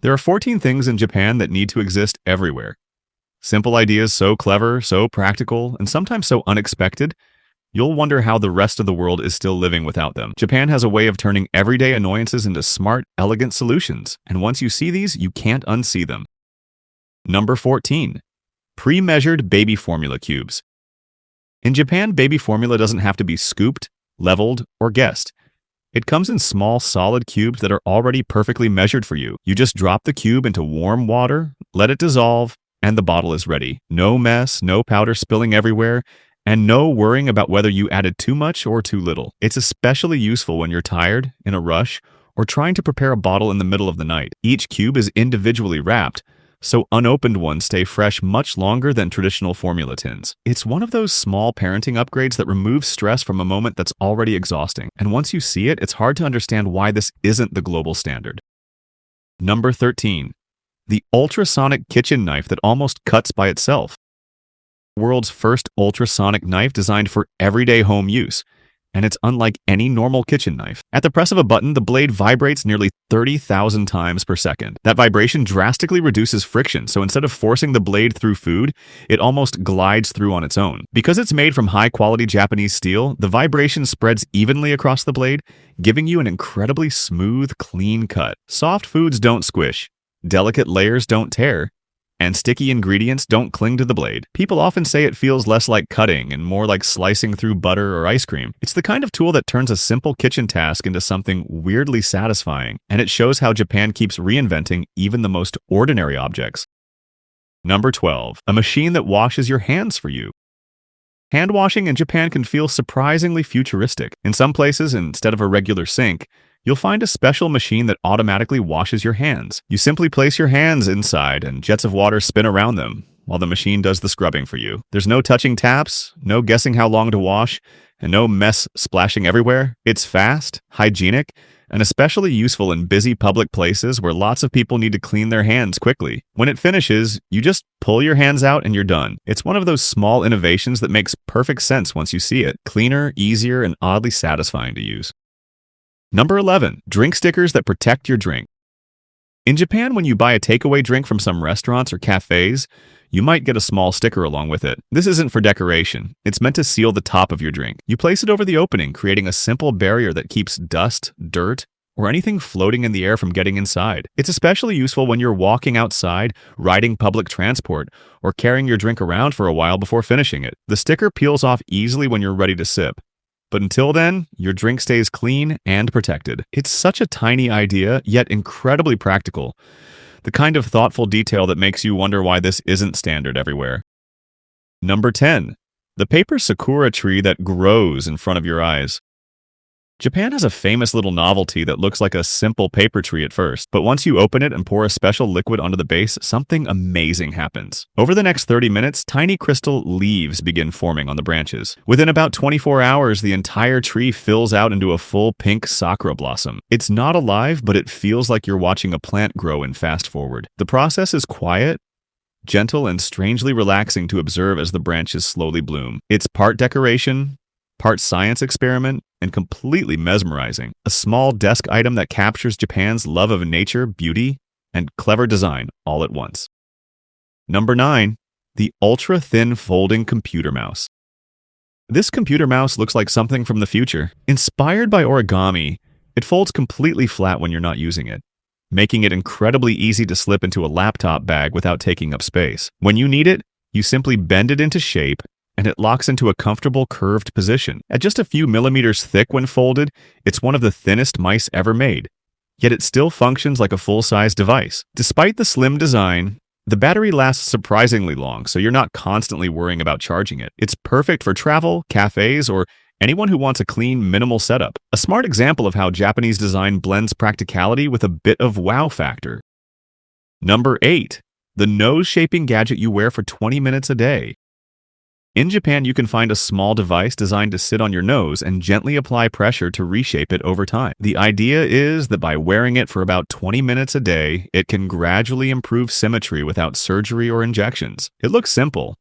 There are 14 things in Japan that need to exist everywhere. Simple ideas so clever, so practical, and sometimes so unexpected, you'll wonder how the rest of the world is still living without them. Japan has a way of turning everyday annoyances into smart, elegant solutions, and once you see these, you can't unsee them. Number 14. Pre-measured baby formula cubes. In Japan, baby formula doesn't have to be scooped, leveled, or guessed. It comes in small, solid cubes that are already perfectly measured for you. You just drop the cube into warm water, let it dissolve, and the bottle is ready. No mess, no powder spilling everywhere, and no worrying about whether you added too much or too little. It's especially useful when you're tired, in a rush, or trying to prepare a bottle in the middle of the night. Each cube is individually wrapped, so unopened ones stay fresh much longer than traditional formula tins. It's one of those small parenting upgrades that removes stress from a moment that's already exhausting, and once you see it, it's hard to understand why this isn't the global standard. Number 13. The ultrasonic kitchen knife that almost cuts by itself. World's first ultrasonic knife designed for everyday home use, and it's unlike any normal kitchen knife. At the press of a button, the blade vibrates nearly 30,000 times per second. That vibration drastically reduces friction, so instead of forcing the blade through food, it almost glides through on its own. Because it's made from high-quality Japanese steel, the vibration spreads evenly across the blade, giving you an incredibly smooth, clean cut. Soft foods don't squish, delicate layers don't tear, and sticky ingredients don't cling to the blade. People often say it feels less like cutting and more like slicing through butter or ice cream. It's the kind of tool that turns a simple kitchen task into something weirdly satisfying, and it shows how Japan keeps reinventing even the most ordinary objects. Number 12. A machine that washes your hands for you. Hand washing in Japan can feel surprisingly futuristic. In some places, instead of a regular sink, you'll find a special machine that automatically washes your hands. You simply place your hands inside and jets of water spin around them, while the machine does the scrubbing for you. There's no touching taps, no guessing how long to wash, and no mess splashing everywhere. It's fast, hygienic, and especially useful in busy public places where lots of people need to clean their hands quickly. When it finishes, you just pull your hands out and you're done. It's one of those small innovations that makes perfect sense once you see it. Cleaner, easier, and oddly satisfying to use. Number 11. Drink stickers that protect your drink. In Japan, when you buy a takeaway drink from some restaurants or cafes, you might get a small sticker along with it. This isn't for decoration. It's meant to seal the top of your drink. You place it over the opening, creating a simple barrier that keeps dust, dirt, or anything floating in the air from getting inside. It's especially useful when you're walking outside, riding public transport, or carrying your drink around for a while before finishing it. The sticker peels off easily when you're ready to sip. But until then, your drink stays clean and protected. It's such a tiny idea, yet incredibly practical. The kind of thoughtful detail that makes you wonder why this isn't standard everywhere. Number 10. The paper sakura tree that grows in front of your eyes. Japan has a famous little novelty that looks like a simple paper tree at first, but once you open it and pour a special liquid onto the base, something amazing happens. Over the next 30 minutes, tiny crystal leaves begin forming on the branches. Within about 24 hours, the entire tree fills out into a full pink sakura blossom. It's not alive, but it feels like you're watching a plant grow in fast forward. The process is quiet, gentle, and strangely relaxing to observe as the branches slowly bloom. It's part decoration, part science experiment, and completely mesmerizing. A small desk item that captures Japan's love of nature, beauty, and clever design all at once. Number 9. The ultra-thin folding computer mouse. This computer mouse looks like something from the future. Inspired by origami, it folds completely flat when you're not using it, making it incredibly easy to slip into a laptop bag without taking up space. When you need it, you simply bend it into shape, and it locks into a comfortable curved position. At just a few millimeters thick when folded, it's one of the thinnest mice ever made. Yet it still functions like a full-size device. Despite the slim design, the battery lasts surprisingly long, so you're not constantly worrying about charging it. It's perfect for travel, cafes, or anyone who wants a clean, minimal setup. A smart example of how Japanese design blends practicality with a bit of wow factor. Number 8. The nose-shaping gadget you wear for 20 minutes a day. In Japan, you can find a small device designed to sit on your nose and gently apply pressure to reshape it over time. The idea is that by wearing it for about 20 minutes a day, it can gradually improve symmetry without surgery or injections. It looks simple,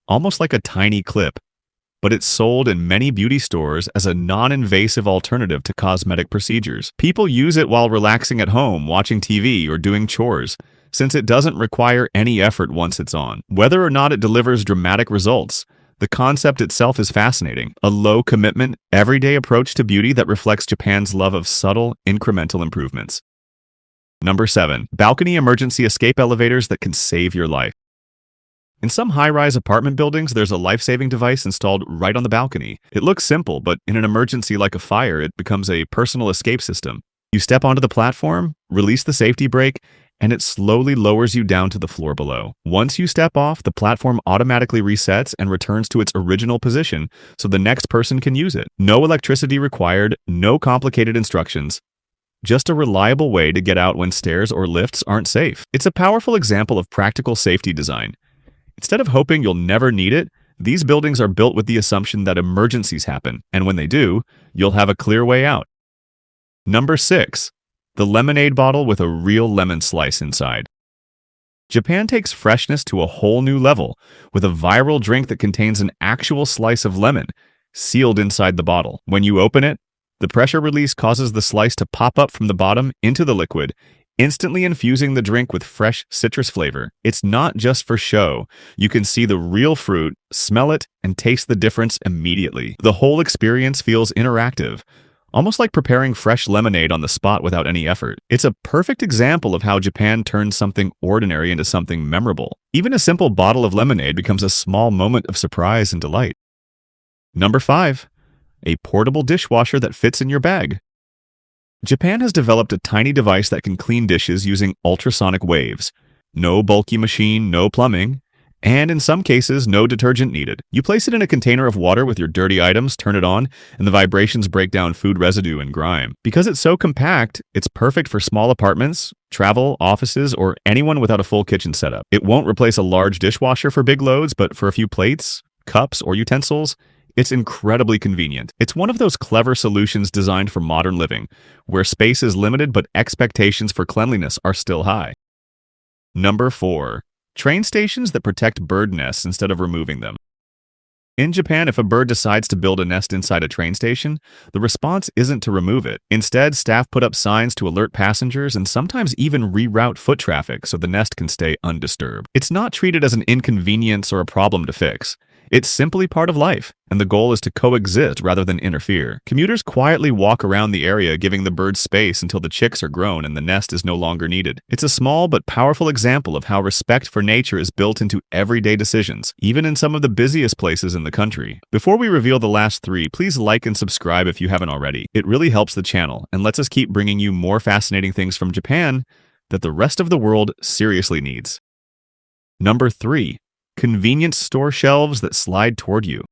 almost like a tiny clip, but it's sold in many beauty stores as a non-invasive alternative to cosmetic procedures. People use it while relaxing at home, watching TV, or doing chores, since it doesn't require any effort once it's on. Whether or not it delivers dramatic results, the concept itself is fascinating. A low-commitment, everyday approach to beauty that reflects Japan's love of subtle, incremental improvements. Number 7. Balcony emergency escape elevators that can save your life. In some high-rise apartment buildings, there's a life-saving device installed right on the balcony. It looks simple, but in an emergency like a fire, it becomes a personal escape system. You step onto the platform, release the safety brake, and it slowly lowers you down to the floor below. Once you step off, the platform automatically resets and returns to its original position so the next person can use it. No electricity required, no complicated instructions. Just a reliable way to get out when stairs or lifts aren't safe. It's a powerful example of practical safety design. Instead of hoping you'll never need it, these buildings are built with the assumption that emergencies happen, and when they do, you'll have a clear way out. Number 6. The lemonade bottle with a real lemon slice inside. Japan takes freshness to a whole new level with a viral drink that contains an actual slice of lemon, sealed inside the bottle. When you open it, the pressure release causes the slice to pop up from the bottom into the liquid, instantly infusing the drink with fresh citrus flavor. It's not just for show. You can see the real fruit, smell it, and taste the difference immediately. The whole experience feels interactive, almost like preparing fresh lemonade on the spot without any effort. It's a perfect example of how Japan turns something ordinary into something memorable. Even a simple bottle of lemonade becomes a small moment of surprise and delight. Number 5. A portable dishwasher that fits in your bag. Japan has developed a tiny device that can clean dishes using ultrasonic waves. No bulky machine, no plumbing, and in some cases, no detergent needed. You place it in a container of water with your dirty items, turn it on, and the vibrations break down food residue and grime. Because it's so compact, it's perfect for small apartments, travel, offices, or anyone without a full kitchen setup. It won't replace a large dishwasher for big loads, but for a few plates, cups, or utensils, it's incredibly convenient. It's one of those clever solutions designed for modern living, where space is limited but expectations for cleanliness are still high. Number 4. Train stations that protect bird nests instead of removing them. In Japan, if a bird decides to build a nest inside a train station, the response isn't to remove it. Instead, staff put up signs to alert passengers and sometimes even reroute foot traffic so the nest can stay undisturbed. It's not treated as an inconvenience or a problem to fix. It's simply part of life, and the goal is to coexist rather than interfere. Commuters quietly walk around the area, giving the birds space until the chicks are grown and the nest is no longer needed. It's a small but powerful example of how respect for nature is built into everyday decisions, even in some of the busiest places in the country. Before we reveal the last 3, please like and subscribe if you haven't already. It really helps the channel and lets us keep bringing you more fascinating things from Japan that the rest of the world seriously needs. Number 3. Convenience store shelves that slide toward you.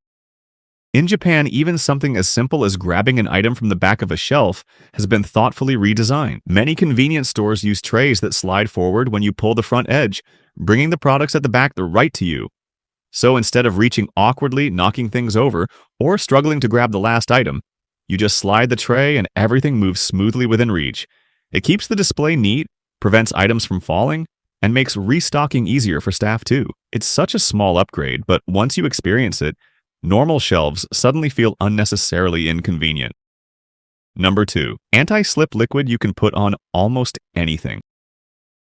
In Japan, even something as simple as grabbing an item from the back of a shelf has been thoughtfully redesigned. Many convenience stores use trays that slide forward when you pull the front edge, bringing the products at the back right to you. So instead of reaching awkwardly, knocking things over, or struggling to grab the last item, you just slide the tray and everything moves smoothly within reach. It keeps the display neat, prevents items from falling, and makes restocking easier for staff too. It's such a small upgrade, but once you experience it, normal shelves suddenly feel unnecessarily inconvenient. Number 2. Anti-slip liquid you can put on almost anything.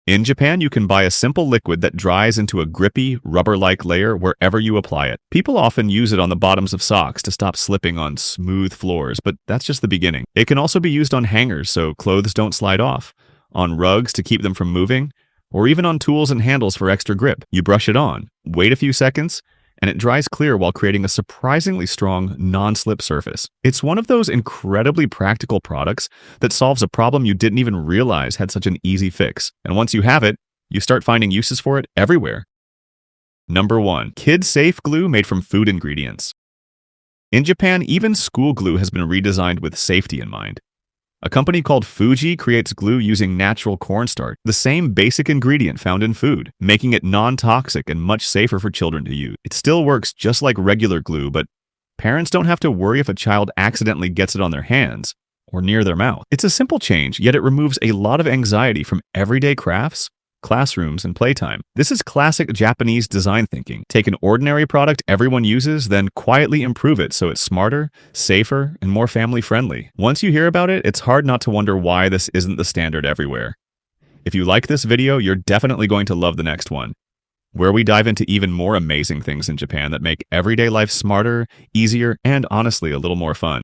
In Japan, you can buy a simple liquid that dries into a grippy, rubber-like layer wherever you apply it. People often use it on the bottoms of socks to stop slipping on smooth floors, but that's just the beginning. It can also be used on hangers so clothes don't slide off, on rugs to keep them from moving, or even on tools and handles for extra grip. You brush it on, wait a few seconds, and it dries clear while creating a surprisingly strong, non-slip surface. It's one of those incredibly practical products that solves a problem you didn't even realize had such an easy fix. And once you have it, you start finding uses for it everywhere. Number 1. Kid-safe glue made from food ingredients. In Japan, even school glue has been redesigned with safety in mind. A company called Fuji creates glue using natural cornstarch, the same basic ingredient found in food, making it non-toxic and much safer for children to use. It still works just like regular glue, but parents don't have to worry if a child accidentally gets it on their hands or near their mouth. It's a simple change, yet it removes a lot of anxiety from everyday crafts classrooms, and playtime. This is classic Japanese design thinking. Take an ordinary product everyone uses, then quietly improve it so it's smarter, safer, and more family-friendly. Once you hear about it, it's hard not to wonder why this isn't the standard everywhere. If you like this video, you're definitely going to love the next one, where we dive into even more amazing things in Japan that make everyday life smarter, easier, and honestly a little more fun.